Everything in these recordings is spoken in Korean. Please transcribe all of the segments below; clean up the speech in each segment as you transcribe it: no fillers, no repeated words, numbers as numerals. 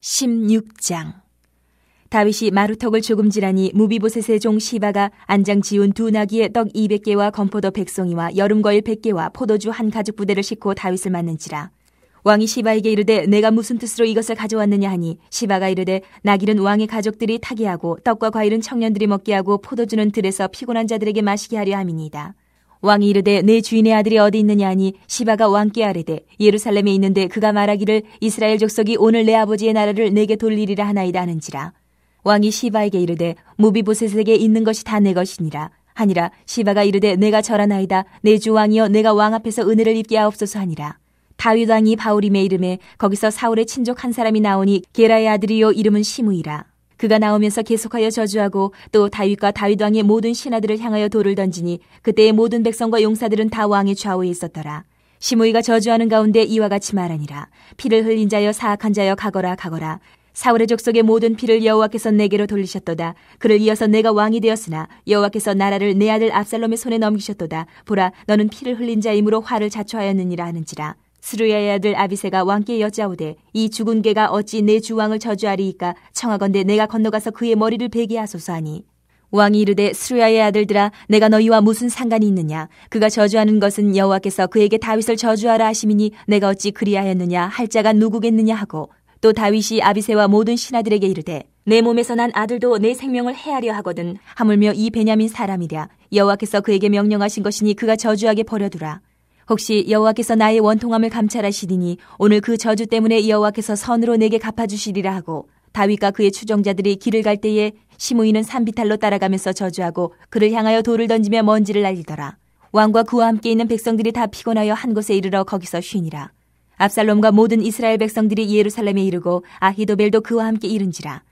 16장. 다윗이 마루턱을 조금 지라니 무비보셋의 종 시바가 안장 지운 두 나귀의 떡 200개와 건포도 100송이와 여름거일 100개와 포도주 한 가죽 부대를 싣고 다윗을 맞는지라. 왕이 시바에게 이르되 내가 무슨 뜻으로 이것을 가져왔느냐 하니 시바가 이르되 나귀는 왕의 가족들이 타게 하고 떡과 과일은 청년들이 먹게 하고 포도주는 들에서 피곤한 자들에게 마시게 하려 함이니이다. 왕이 이르되 내 주인의 아들이 어디 있느냐 하니 시바가 왕께 아뢰되 예루살렘에 있는데 그가 말하기를 이스라엘 족속이 오늘 내 아버지의 나라를 내게 돌리리라 하나이다 하는지라. 왕이 시바에게 이르되 무비보셋에게 있는 것이 다 내 것이니라 하니라. 시바가 이르되 내가 절하나이다. 내 주 왕이여 내가 왕 앞에서 은혜를 입게 하옵소서 하니라. 다윗 왕이 바울임의 이름에 거기서 사울의 친족 한 사람이 나오니 게라의 아들이요 이름은 시므이라. 그가 나오면서 계속하여 저주하고 또 다윗과 다윗 왕의 모든 신하들을 향하여 돌을 던지니 그때의 모든 백성과 용사들은 다 왕의 좌우에 있었더라. 시므이가 저주하는 가운데 이와 같이 말하니라. 피를 흘린 자여 사악한 자여 가거라 가거라. 사울의 족속의 모든 피를 여호와께서 내게로 돌리셨도다. 그를 이어서 내가 왕이 되었으나 여호와께서 나라를 내 아들 압살롬의 손에 넘기셨도다. 보라 너는 피를 흘린 자이므로 화를 자초하였느니라 하는지라. 스루야의 아들 아비새가 왕께 여짜오되 이 죽은 개가 어찌 내 주왕을 저주하리이까 청하건대 내가 건너가서 그의 머리를 베게 하소서 하니 왕이 이르되 스루야의 아들들아 내가 너희와 무슨 상관이 있느냐. 그가 저주하는 것은 여호와께서 그에게 다윗을 저주하라 하심이니 내가 어찌 그리하였느냐 할 자가 누구겠느냐 하고 또 다윗이 아비새와 모든 신하들에게 이르되 내 몸에서 난 아들도 내 생명을 해하려 하거든 하물며 이 베냐민 사람이랴. 여호와께서 그에게 명령하신 것이니 그가 저주하게 버려두라. 혹시 여호와께서 나의 원통함을 감찰하시리니 오늘 그 저주 때문에 여호와께서 선으로 내게 갚아주시리라 하고 다윗과 그의 추종자들이 길을 갈 때에 시므이는 산비탈로 따라가면서 저주하고 그를 향하여 돌을 던지며 먼지를 날리더라. 왕과 그와 함께 있는 백성들이 다 피곤하여 한 곳에 이르러 거기서 쉬니라. 압살롬과 모든 이스라엘 백성들이 예루살렘에 이르고 아히도벨도 그와 함께 이른지라.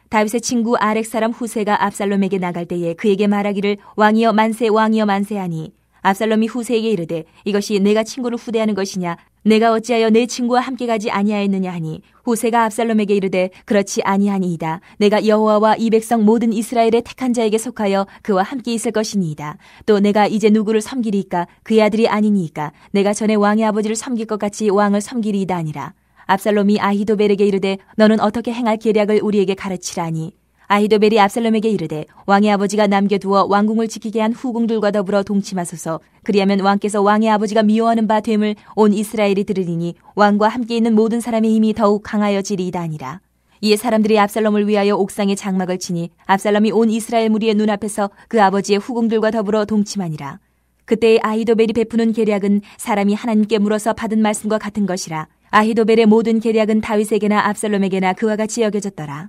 다윗의 친구 아렉 사람 후세가 압살롬에게 나갈 때에 그에게 말하기를 왕이여 만세 왕이여 만세 하니 압살롬이 후세에게 이르되 이것이 내가 친구를 후대하는 것이냐. 내가 어찌하여 내 친구와 함께 가지 아니하였느냐 하니 후세가 압살롬에게 이르되 그렇지 아니하니이다. 내가 여호와와 이 백성 모든 이스라엘의 택한 자에게 속하여 그와 함께 있을 것이니이다. 또 내가 이제 누구를 섬기리이까 그의 아들이 아니니이까 내가 전에 왕의 아버지를 섬길 것 같이 왕을 섬기리이다 아니라. 압살롬이 아히도벨에게 이르되 너는 어떻게 행할 계략을 우리에게 가르치라니. 아히도벨이 압살롬에게 이르되 왕의 아버지가 남겨두어 왕궁을 지키게 한 후궁들과 더불어 동침하소서. 그리하면 왕께서 왕의 아버지가 미워하는 바 됨을 온 이스라엘이 들으리니 왕과 함께 있는 모든 사람의 힘이 더욱 강하여지리이다 아니라. 이에 사람들이 압살롬을 위하여 옥상에 장막을 치니 압살롬이 온 이스라엘 무리의 눈앞에서 그 아버지의 후궁들과 더불어 동침하니라. 그때 아히도벨이 베푸는 계략은 사람이 하나님께 물어서 받은 말씀과 같은 것이라. 아히도벨의 모든 계략은 다윗에게나 압살롬에게나 그와 같이 여겨졌더라.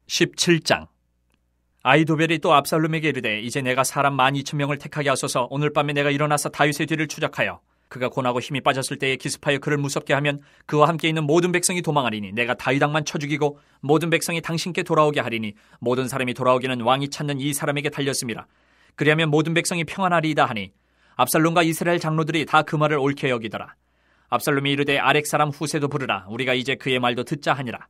17장. 아히도벨이 또 압살롬에게 이르되 이제 내가 사람 12,000명을 택하게 하소서. 오늘 밤에 내가 일어나서 다윗의 뒤를 추적하여 그가 고나고 힘이 빠졌을 때에 기습하여 그를 무섭게 하면 그와 함께 있는 모든 백성이 도망하리니 내가 다윗 왕만 쳐 죽이고 모든 백성이 당신께 돌아오게 하리니 모든 사람이 돌아오기는 왕이 찾는 이 사람에게 달렸습니다. 그리하면 모든 백성이 평안하리이다 하니 압살롬과 이스라엘 장로들이 다 그 말을 옳게 여기더라. 압살롬이 이르되 아렉 사람 후세도 부르라. 우리가 이제 그의 말도 듣자 하니라.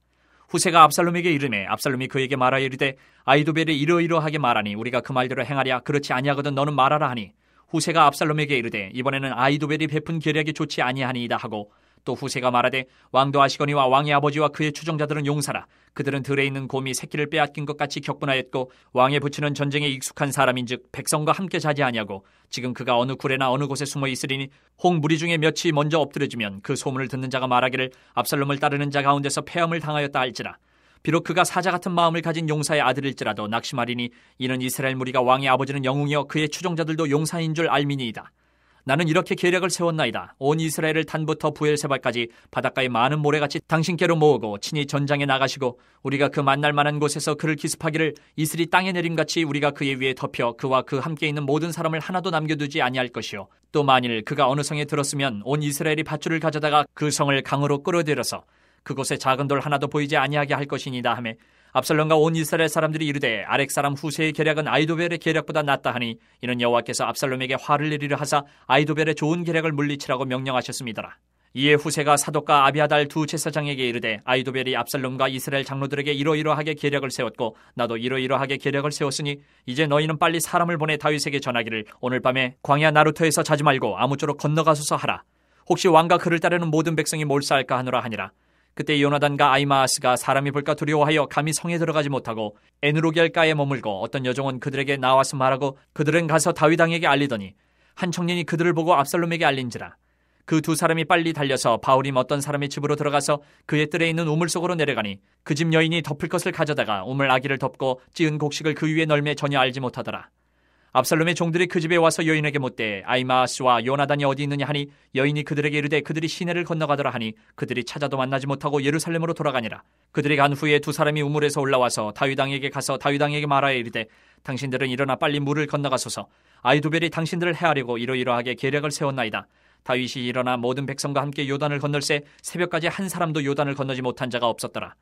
후세가 압살롬에게 이르매 압살롬이 그에게 말하여 이르되 아히도벨이 이러이러하게 말하니 우리가 그 말대로 행하랴. 그렇지 아니하거든 너는 말하라 하니 후세가 압살롬에게 이르되 이번에는 아히도벨이 베푼 계략이 좋지 아니하니이다 하고 또 후세가 말하되 왕도 아시거니와 왕의 아버지와 그의 추종자들은 용사라. 그들은 들에 있는 곰이 새끼를 빼앗긴 것 같이 격분하였고 왕에 붙이는 전쟁에 익숙한 사람인즉 백성과 함께 자지 아니하고 지금 그가 어느 굴에나 어느 곳에 숨어 있으리니 홍 무리 중에 몇이 먼저 엎드려지면 그 소문을 듣는 자가 말하기를 압살롬을 따르는 자 가운데서 패함을 당하였다 할지라. 비록 그가 사자 같은 마음을 가진 용사의 아들일지라도 낙심하리니 이는 이스라엘 무리가 왕의 아버지는 영웅이여 그의 추종자들도 용사인 줄 알미니이다. 나는 이렇게 계략을 세웠나이다. 온 이스라엘을 단부터 부엘세바까지 바닷가의 많은 모래같이 당신께로 모으고 친히 전장에 나가시고 우리가 그 만날 만한 곳에서 그를 기습하기를 이슬이 땅에 내림같이 우리가 그의 위에 덮여 그와 그 함께 있는 모든 사람을 하나도 남겨두지 아니할 것이요. 또 만일 그가 어느 성에 들었으면 온 이스라엘이 밧줄을 가져다가 그 성을 강으로 끌어들여서 그곳에 작은 돌 하나도 보이지 아니하게 할 것이니이다 하며 압살롬과 온 이스라엘 사람들이 이르되 아렉 사람 후세의 계략은 아히도벨의 계략보다 낫다 하니 이는 여호와께서 압살롬에게 화를 내리려 하사 아히도벨의 좋은 계략을 물리치라고 명령하셨습니다. 이에 후세가 사독과 아비아달 두 제사장에게 이르되 아히도벨이 압살롬과 이스라엘 장로들에게 이러이러하게 계략을 세웠고 나도 이러이러하게 계략을 세웠으니 이제 너희는 빨리 사람을 보내 다윗에게 전하기를 오늘 밤에 광야 나루터에서 자지 말고 아무쪼록 건너가소서 하라. 혹시 왕과 그를 따르는 모든 백성이 몰사할까 하노라 하니라. 그때 요나단과 아히마아스가 사람이 볼까 두려워하여 감히 성에 들어가지 못하고 에누로겔가에 머물고 어떤 여종은 그들에게 나와서 말하고 그들은 가서 다윗 왕에게 알리더니 한 청년이 그들을 보고 압살롬에게 알린지라. 그 두 사람이 빨리 달려서 바울임 어떤 사람의 집으로 들어가서 그의 뜰에 있는 우물 속으로 내려가니 그 집 여인이 덮을 것을 가져다가 우물 아기를 덮고 찌은 곡식을 그 위에 널매 전혀 알지 못하더라. 압살롬의 종들이 그 집에 와서 여인에게 묻되 아히마아스와 요나단이 어디 있느냐 하니 여인이 그들에게 이르되 그들이 시내를 건너가더라 하니 그들이 찾아도 만나지 못하고 예루살렘으로 돌아가니라. 그들이 간 후에 두 사람이 우물에서 올라와서 다윗 왕에게 가서 다윗 왕에게 말하여 이르되 당신들은 일어나 빨리 물을 건너가소서. 아히도벨이 당신들을 해하려고 이러이러하게 계략을 세웠나이다. 다윗이 일어나 모든 백성과 함께 요단을 건널새 새벽까지 한 사람도 요단을 건너지 못한 자가 없었더라.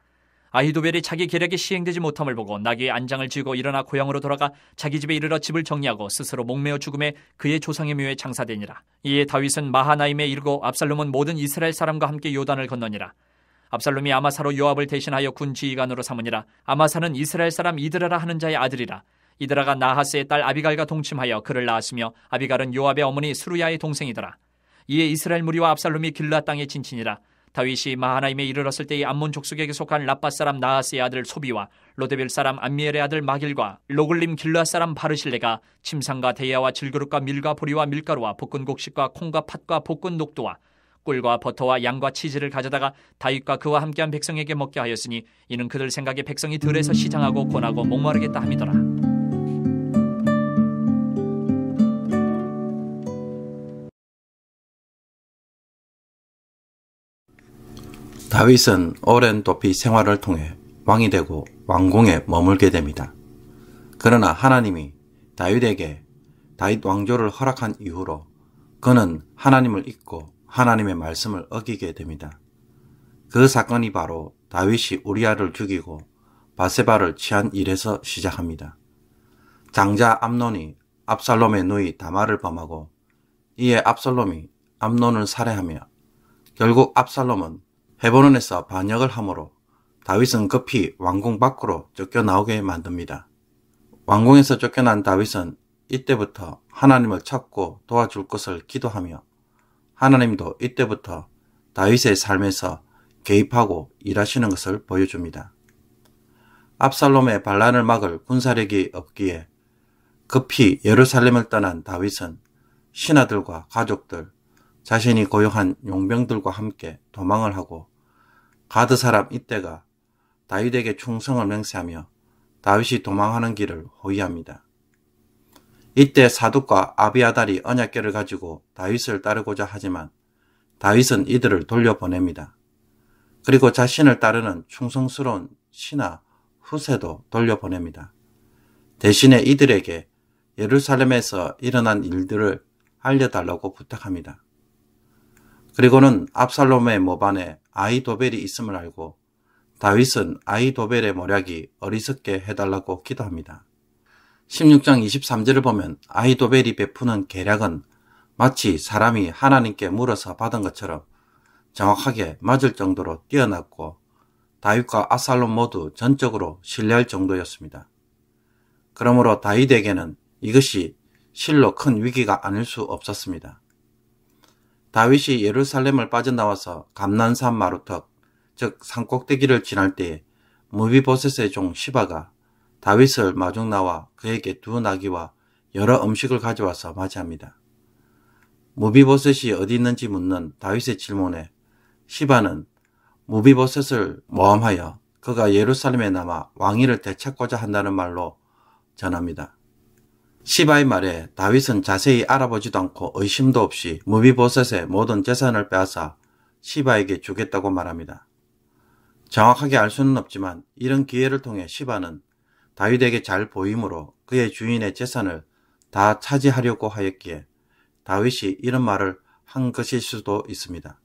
아히도벨이 자기 계략이 시행되지 못함을 보고 나귀의 안장을 쥐고 일어나 고향으로 돌아가 자기 집에 이르러 집을 정리하고 스스로 목매어 죽음에 그의 조상의 묘에 장사되니라. 이에 다윗은 마하나임에 이르고 압살롬은 모든 이스라엘 사람과 함께 요단을 건너니라. 압살롬이 아마사로 요압을 대신하여 군 지휘관으로 삼으니라. 아마사는 이스라엘 사람 이드라라 하는 자의 아들이라. 이드라가 나하스의 딸 아비갈과 동침하여 그를 낳았으며 아비갈은 요압의 어머니 스루야의 동생이더라. 이에 이스라엘 무리와 압살롬이 길르앗 땅에 진친이라. 다윗이 마하나임에 이르렀을 때의 암몬 족속에게 속한 라빠 사람 나하스의 아들 소비와 로데벨 사람 암미엘의 아들 마길과 로글림 길르앗 사람 바르실레가 침상과 대야와 질그릇과 밀과 보리와 밀가루와 볶은 곡식과 콩과 팥과 볶은 녹두와 꿀과 버터와 양과 치즈를 가져다가 다윗과 그와 함께한 백성에게 먹게 하였으니 이는 그들 생각에 백성이 들에서 시장하고 권하고 목마르겠다 함이더라. 다윗은 오랜 도피 생활을 통해 왕이 되고 왕궁에 머물게 됩니다. 그러나 하나님이 다윗에게 다윗 왕조를 허락한 이후로 그는 하나님을 잊고 하나님의 말씀을 어기게 됩니다. 그 사건이 바로 다윗이 우리아를 죽이고 바세바를 취한 일에서 시작합니다. 장자 암논이 압살롬의 누이 다말을 범하고 이에 압살롬이 암논을 살해하며 결국 압살롬은 헤브론에서 반역을 하므로 다윗은 급히 왕궁 밖으로 쫓겨나오게 만듭니다. 왕궁에서 쫓겨난 다윗은 이때부터 하나님을 찾고 도와줄 것을 기도하며 하나님도 이때부터 다윗의 삶에서 개입하고 일하시는 것을 보여줍니다. 압살롬의 반란을 막을 군사력이 없기에 급히 예루살렘을 떠난 다윗은 신하들과 가족들, 자신이 고용한 용병들과 함께 도망을 하고 가드 사람 이때가 다윗에게 충성을 맹세하며 다윗이 도망하는 길을 호위합니다. 이때 사둑과 아비아달이 언약궤를 가지고 다윗을 따르고자 하지만 다윗은 이들을 돌려보냅니다. 그리고 자신을 따르는 충성스러운 신하 후세도 돌려보냅니다. 대신에 이들에게 예루살렘에서 일어난 일들을 알려달라고 부탁합니다. 그리고는 압살롬의 모반에 아히도벨이 있음을 알고 다윗은 아히도벨의 모략이 어리석게 해달라고 기도합니다. 16장 23절을 보면 아히도벨이 베푸는 계략은 마치 사람이 하나님께 물어서 받은 것처럼 정확하게 맞을 정도로 뛰어났고 다윗과 압살롬 모두 전적으로 신뢰할 정도였습니다. 그러므로 다윗에게는 이것이 실로 큰 위기가 아닐 수 없었습니다. 다윗이 예루살렘을 빠져나와서 감난산 마루턱, 즉 산꼭대기를 지날 때에 무비보셋의 종 시바가 다윗을 마중 나와 그에게 두 나귀와 여러 음식을 가져와서 맞이합니다. 무비보셋이 어디 있는지 묻는 다윗의 질문에 시바는 무비보셋을 모함하여 그가 예루살렘에 남아 왕위를 되찾고자 한다는 말로 전합니다. 시바의 말에 다윗은 자세히 알아보지도 않고 의심도 없이 무비보셋의 모든 재산을 빼앗아 시바에게 주겠다고 말합니다. 정확하게 알 수는 없지만 이런 기회를 통해 시바는 다윗에게 잘 보이므로 그의 주인의 재산을 다 차지하려고 하였기에 다윗이 이런 말을 한 것일 수도 있습니다.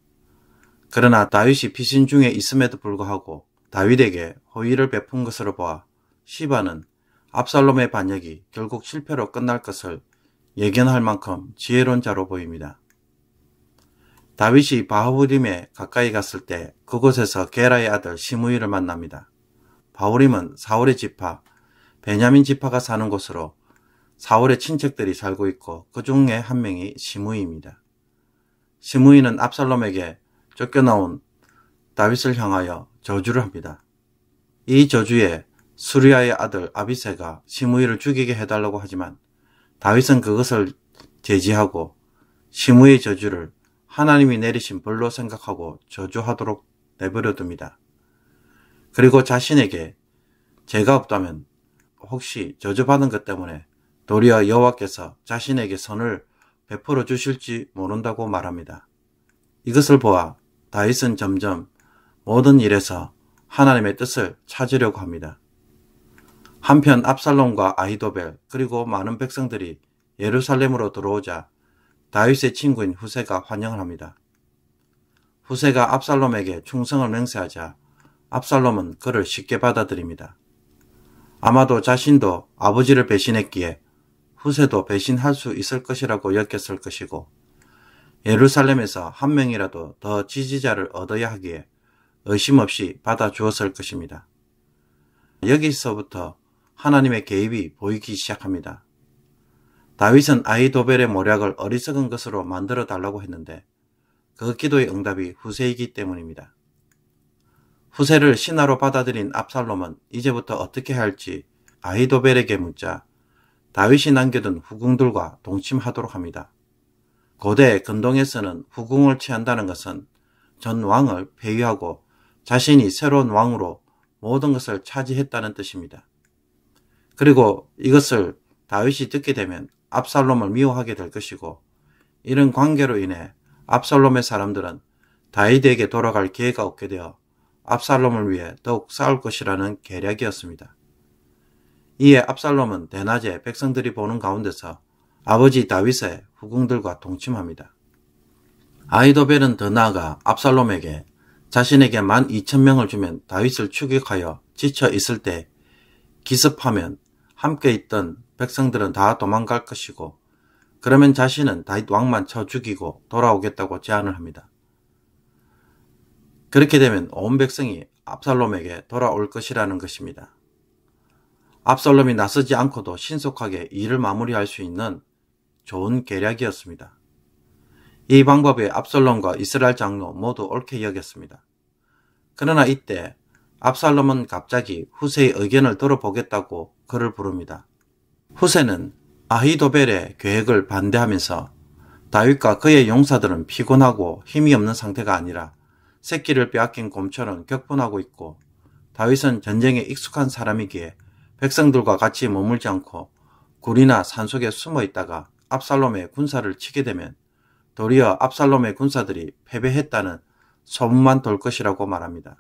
그러나 다윗이 피신 중에 있음에도 불구하고 다윗에게 호의를 베푼 것으로 보아 시바는 압살롬의 반역이 결국 실패로 끝날 것을 예견할 만큼 지혜로운 자로 보입니다. 다윗이 바후림에 가까이 갔을 때 그곳에서 게라의 아들 시므이를 만납니다. 바후림은 사울의 지파, 베냐민 지파가 사는 곳으로 사울의 친척들이 살고 있고 그 중에 한 명이 시므이입니다. 시므이는 압살롬에게 쫓겨나온 다윗을 향하여 저주를 합니다. 이 저주에 수리아의 아들 아비새가 시므이를 죽이게 해달라고 하지만 다윗은 그것을 제지하고 시므이의 저주를 하나님이 내리신 벌로 생각하고 저주하도록 내버려둡니다. 그리고 자신에게 죄가 없다면 혹시 저주받은 것 때문에 도리어 여호와께서 자신에게 선을 베풀어 주실지 모른다고 말합니다. 이것을 보아 다윗은 점점 모든 일에서 하나님의 뜻을 찾으려고 합니다. 한편 압살롬과 아히도벨 그리고 많은 백성들이 예루살렘으로 들어오자 다윗의 친구인 후세가 환영을 합니다. 후세가 압살롬에게 충성을 맹세하자 압살롬은 그를 쉽게 받아들입니다. 아마도 자신도 아버지를 배신했기에 후세도 배신할 수 있을 것이라고 여겼을 것이고 예루살렘에서 한 명이라도 더 지지자를 얻어야 하기에 의심 없이 받아주었을 것입니다. 여기서부터 하나님의 개입이 보이기 시작합니다. 다윗은 아히도벨의 모략을 어리석은 것으로 만들어 달라고 했는데 그 기도의 응답이 후세이기 때문입니다. 후세를 신하로 받아들인 압살롬은 이제부터 어떻게 할지 아히도벨에게 묻자 다윗이 남겨둔 후궁들과 동침하도록 합니다. 고대 근동에서는 후궁을 취한다는 것은 전 왕을 폐위하고 자신이 새로운 왕으로 모든 것을 차지했다는 뜻입니다. 그리고 이것을 다윗이 듣게 되면 압살롬을 미워하게 될 것이고 이런 관계로 인해 압살롬의 사람들은 다윗에게 돌아갈 기회가 없게 되어 압살롬을 위해 더욱 싸울 것이라는 계략이었습니다. 이에 압살롬은 대낮에 백성들이 보는 가운데서 아버지 다윗의 후궁들과 동침합니다. 아히도벨은 더 나아가 압살롬에게 자신에게 12,000명을 주면 다윗을 추격하여 지쳐 있을 때 기습하면 함께 있던 백성들은 다 도망갈 것이고 그러면 자신은 다윗 왕만 쳐 죽이고 돌아오겠다고 제안을 합니다. 그렇게 되면 온 백성이 압살롬에게 돌아올 것이라는 것입니다. 압살롬이 나서지 않고도 신속하게 일을 마무리할 수 있는 좋은 계략이었습니다. 이 방법에 압살롬과 이스라엘 장로 모두 옳게 여겼습니다. 그러나 이때 압살롬은 갑자기 후세의 의견을 들어보겠다고 그를 부릅니다. 후세는 아히도벨의 계획을 반대하면서 다윗과 그의 용사들은 피곤하고 힘이 없는 상태가 아니라 새끼를 빼앗긴 곰처럼 격분하고 있고 다윗은 전쟁에 익숙한 사람이기에 백성들과 같이 머물지 않고 굴이나 산속에 숨어 있다가 압살롬의 군사를 치게 되면 도리어 압살롬의 군사들이 패배했다는 소문만 돌 것이라고 말합니다.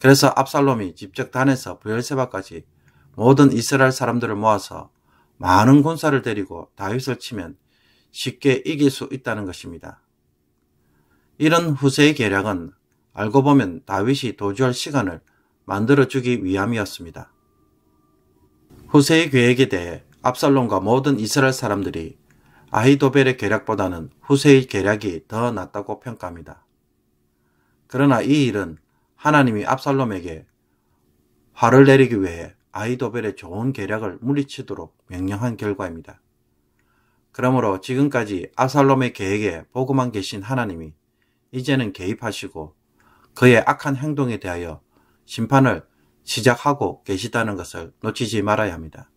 그래서 압살롬이 직접 단에서 브엘세바까지 모든 이스라엘 사람들을 모아서 많은 군사를 데리고 다윗을 치면 쉽게 이길 수 있다는 것입니다. 이런 후세의 계략은 알고 보면 다윗이 도주할 시간을 만들어주기 위함이었습니다. 후세의 계획에 대해 압살롬과 모든 이스라엘 사람들이 아히도벨의 계략보다는 후세의 계략이 더 낫다고 평가합니다. 그러나 이 일은 하나님이 압살롬에게 화를 내리기 위해 아히도벨의 좋은 계략을 물리치도록 명령한 결과입니다. 그러므로 지금까지 압살롬의 계획에 보고만 계신 하나님이 이제는 개입하시고 그의 악한 행동에 대하여 심판을 시작하고 계시다는 것을 놓치지 말아야 합니다.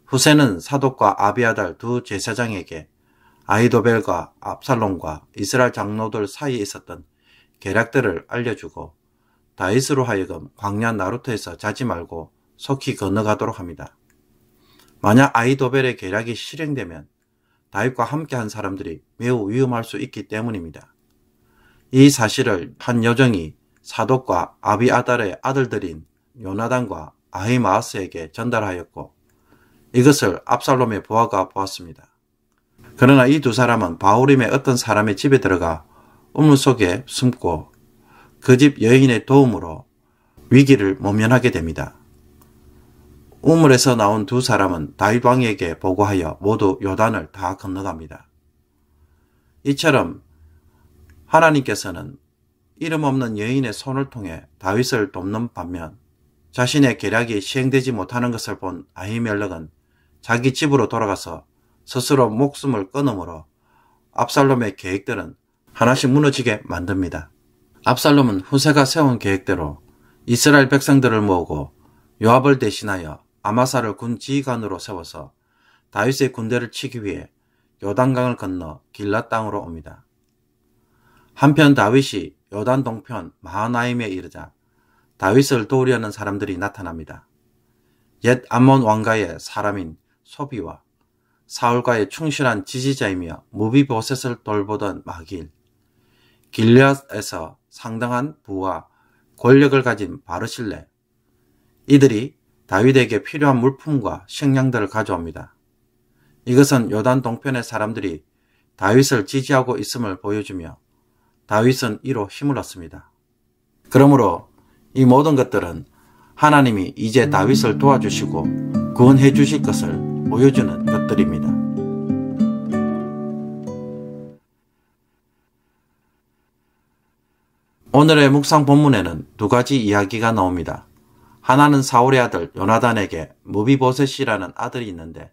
후세는 사독과 아비아달 두 제사장에게 아히도벨과 압살롬과 이스라엘 장로들 사이에 있었던 계략들을 알려주고 다윗으로 하여금 광야 나루터에서 자지 말고 속히 건너가도록 합니다. 만약 아히도벨의 계략이 실행되면 다윗과 함께한 사람들이 매우 위험할 수 있기 때문입니다. 이 사실을 한 여정이 사독과 아비아달의 아들들인 요나단과 아히마아스에게 전달하였고 이것을 압살롬의 부하가 보았습니다. 그러나 이 두 사람은 바후림의 어떤 사람의 집에 들어가 우물 속에 숨고 그 집 여인의 도움으로 위기를 모면하게 됩니다. 우물에서 나온 두 사람은 다윗 왕에게 보고하여 모두 요단을 다 건너갑니다. 이처럼 하나님께서는 이름 없는 여인의 손을 통해 다윗을 돕는 반면 자신의 계략이 시행되지 못하는 것을 본 아히멜렉은 자기 집으로 돌아가서 스스로 목숨을 끊음으로 압살롬의 계획들은 하나씩 무너지게 만듭니다. 압살롬은 후세가 세운 계획대로 이스라엘 백성들을 모으고 요압을 대신하여 아마사를 군 지휘관으로 세워서 다윗의 군대를 치기 위해 요단강을 건너 길랏 땅으로 옵니다. 한편 다윗이 요단 동편 마하나임에 이르자 다윗을 도우려는 사람들이 나타납니다. 옛 암몬 왕가의 사람인 소비와 사울과의 충실한 지지자이며 무비보셋을 돌보던 마길, 길앗에서 상당한 부와 권력을 가진 바르실레, 이들이 다윗에게 필요한 물품과 식량들을 가져옵니다. 이것은 요단 동편의 사람들이 다윗을 지지하고 있음을 보여주며 다윗은 이로 힘을 얻습니다. 그러므로 이 모든 것들은 하나님이 이제 다윗을 도와주시고 구원해 주실 것을 보여주는 것들입니다. 오늘의 묵상 본문에는 두 가지 이야기가 나옵니다. 하나는 사울의 아들 요나단에게 무비보셋이라는 아들이 있는데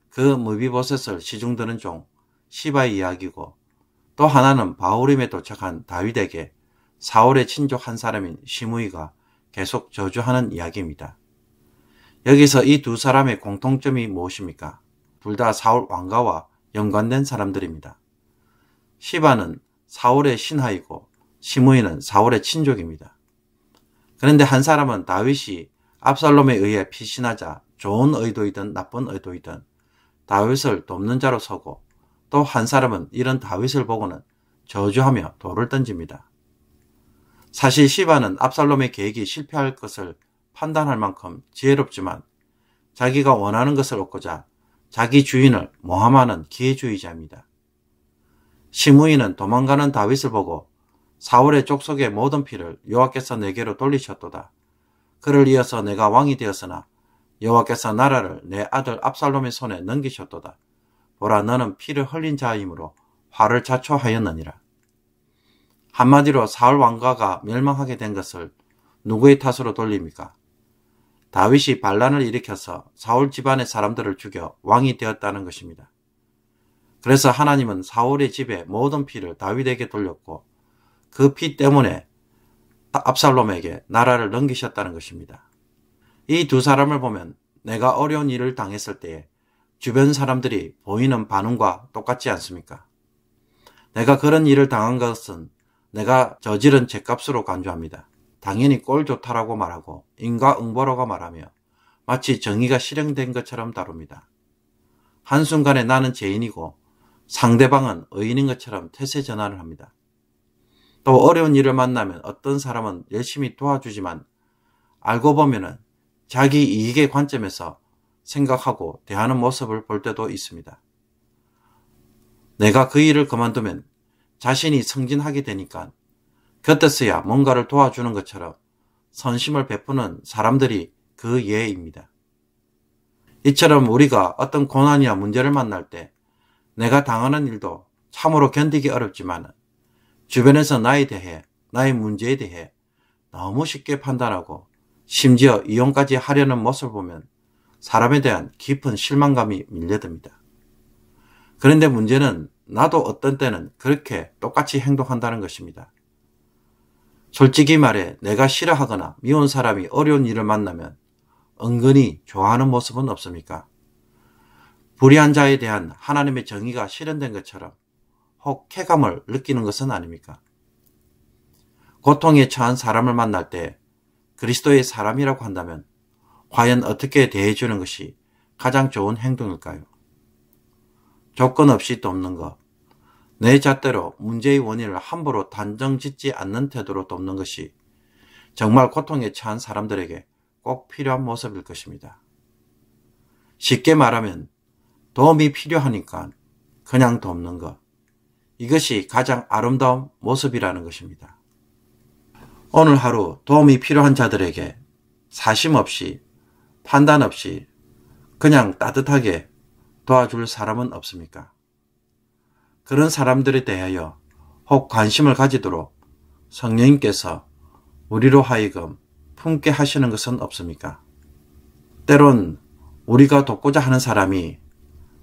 그 무비보셋을 시중드는 종 시바의 이야기고, 또 하나는 바후림에 도착한 다윗에게 사울의 친족 한 사람인 시므이가 계속 저주하는 이야기입니다. 여기서 이 두 사람의 공통점이 무엇입니까? 둘 다 사울 왕가와 연관된 사람들입니다. 시바는 사울의 신하이고 시므이는 사울의 친족입니다. 그런데 한 사람은 다윗이 압살롬에 의해 피신하자 좋은 의도이든 나쁜 의도이든 다윗을 돕는 자로 서고, 또 한 사람은 이런 다윗을 보고는 저주하며 돌을 던집니다. 사실 시바는 압살롬의 계획이 실패할 것을 판단할 만큼 지혜롭지만 자기가 원하는 것을 얻고자 자기 주인을 모함하는 기회주의자입니다. 시므이는 도망가는 다윗을 보고 사울의 족속의 모든 피를 여호와께서 내게로 돌리셨도다. 그를 이어서 내가 왕이 되었으나 여호와께서 나라를 내 아들 압살롬의 손에 넘기셨도다. 보라, 너는 피를 흘린 자이므로 화를 자초하였느니라. 한마디로 사울 왕가가 멸망하게 된 것을 누구의 탓으로 돌립니까? 다윗이 반란을 일으켜서 사울 집안의 사람들을 죽여 왕이 되었다는 것입니다. 그래서 하나님은 사울의 집의 모든 피를 다윗에게 돌렸고 그 피 때문에 압살롬에게 나라를 넘기셨다는 것입니다. 이 두 사람을 보면 내가 어려운 일을 당했을 때에 주변 사람들이 보이는 반응과 똑같지 않습니까? 내가 그런 일을 당한 것은 내가 저지른 죄값으로 간주합니다. 당연히 꼴 좋다라고 말하고 인과응보라고 말하며 마치 정의가 실행된 것처럼 다룹니다. 한순간에 나는 죄인이고 상대방은 의인인 것처럼 태세 전환을 합니다. 또 어려운 일을 만나면 어떤 사람은 열심히 도와주지만 알고 보면은 자기 이익의 관점에서 생각하고 대하는 모습을 볼 때도 있습니다. 내가 그 일을 그만두면 자신이 승진하게 되니까 곁에서야 뭔가를 도와주는 것처럼 선심을 베푸는 사람들이 그 예입니다. 이처럼 우리가 어떤 고난이나 문제를 만날 때 내가 당하는 일도 참으로 견디기 어렵지만 주변에서 나에 대해, 나의 문제에 대해 너무 쉽게 판단하고 심지어 이용까지 하려는 모습을 보면 사람에 대한 깊은 실망감이 밀려듭니다. 그런데 문제는 나도 어떤 때는 그렇게 똑같이 행동한다는 것입니다. 솔직히 말해 내가 싫어하거나 미운 사람이 어려운 일을 만나면 은근히 좋아하는 모습은 없습니까? 불의한 자에 대한 하나님의 정의가 실현된 것처럼 혹 쾌감을 느끼는 것은 아닙니까? 고통에 처한 사람을 만날 때 그리스도의 사람이라고 한다면 과연 어떻게 대해주는 것이 가장 좋은 행동일까요? 조건 없이 돕는 것, 내 잣대로 문제의 원인을 함부로 단정짓지 않는 태도로 돕는 것이 정말 고통에 처한 사람들에게 꼭 필요한 모습일 것입니다. 쉽게 말하면 도움이 필요하니까 그냥 돕는 것, 이것이 가장 아름다운 모습이라는 것입니다. 오늘 하루 도움이 필요한 자들에게 사심 없이, 판단 없이 그냥 따뜻하게 도와줄 사람은 없습니까? 그런 사람들에 대하여 혹 관심을 가지도록 성령님께서 우리로 하여금 품게 하시는 것은 없습니까? 때론 우리가 돕고자 하는 사람이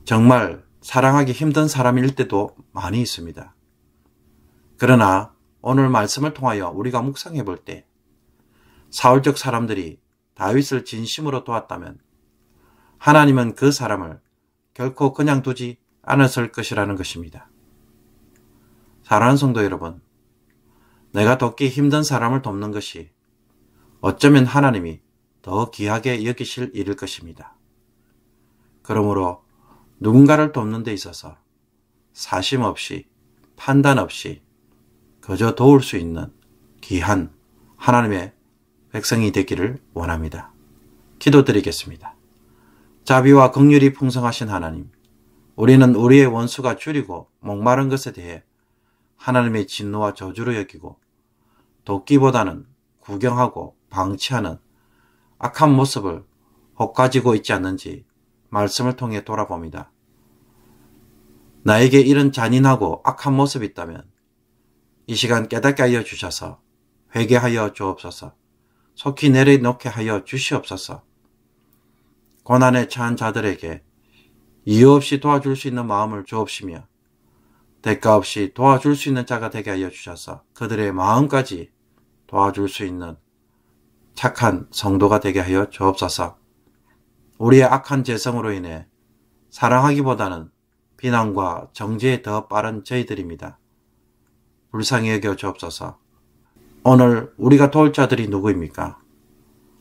정말 사랑하기 힘든 사람일 때도 많이 있습니다. 그러나 오늘 말씀을 통하여 우리가 묵상해 볼 때 사울적 사람들이 다윗을 진심으로 도왔다면 하나님은 그 사람을 결코 그냥 두지 않았을 것이라는 것입니다. 사랑하는 성도 여러분, 내가 돕기 힘든 사람을 돕는 것이 어쩌면 하나님이 더 귀하게 여기실 일일 것입니다. 그러므로 누군가를 돕는 데 있어서 사심 없이 판단 없이 그저 도울 수 있는 귀한 하나님의 백성이 되기를 원합니다. 기도드리겠습니다. 자비와 긍휼이 풍성하신 하나님, 우리는 우리의 원수가 줄이고 목마른 것에 대해 하나님의 진노와 저주로 여기고 돕기보다는 구경하고 방치하는 악한 모습을 혹 가지고 있지 않는지 말씀을 통해 돌아봅니다. 나에게 이런 잔인하고 악한 모습이 있다면 이 시간 깨닫게 하여 주셔서 회개하여 주옵소서. 속히 내려놓게 하여 주시옵소서. 고난에 처한 자들에게 이유 없이 도와줄 수 있는 마음을 주옵시며 대가 없이 도와줄 수 있는 자가 되게 하여 주셔서 그들의 마음까지 도와줄 수 있는 착한 성도가 되게 하여 주옵소서. 우리의 악한 죄성으로 인해 사랑하기보다는 비난과 정죄에 더 빠른 저희들입니다. 불쌍히 여겨 주옵소서. 오늘 우리가 도울 자들이 누구입니까?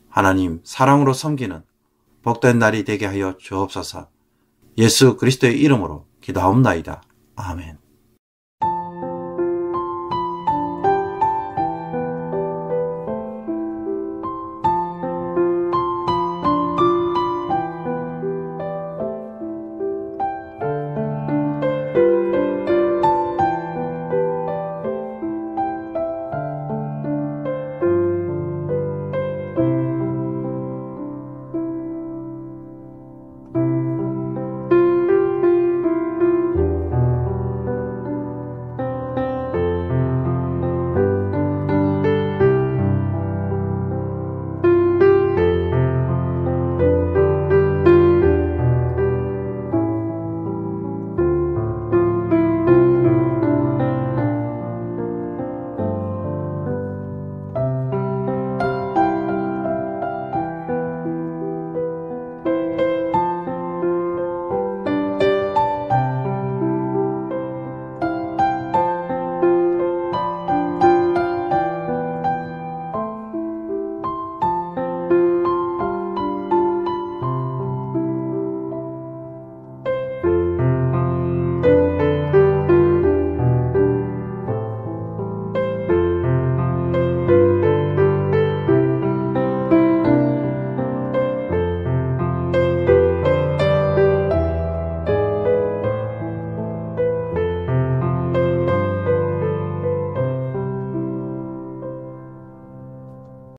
하나님 사랑으로 섬기는 복된 날이 되게 하여 주옵소서. 예수 그리스도의 이름으로 기도하옵나이다. 아멘.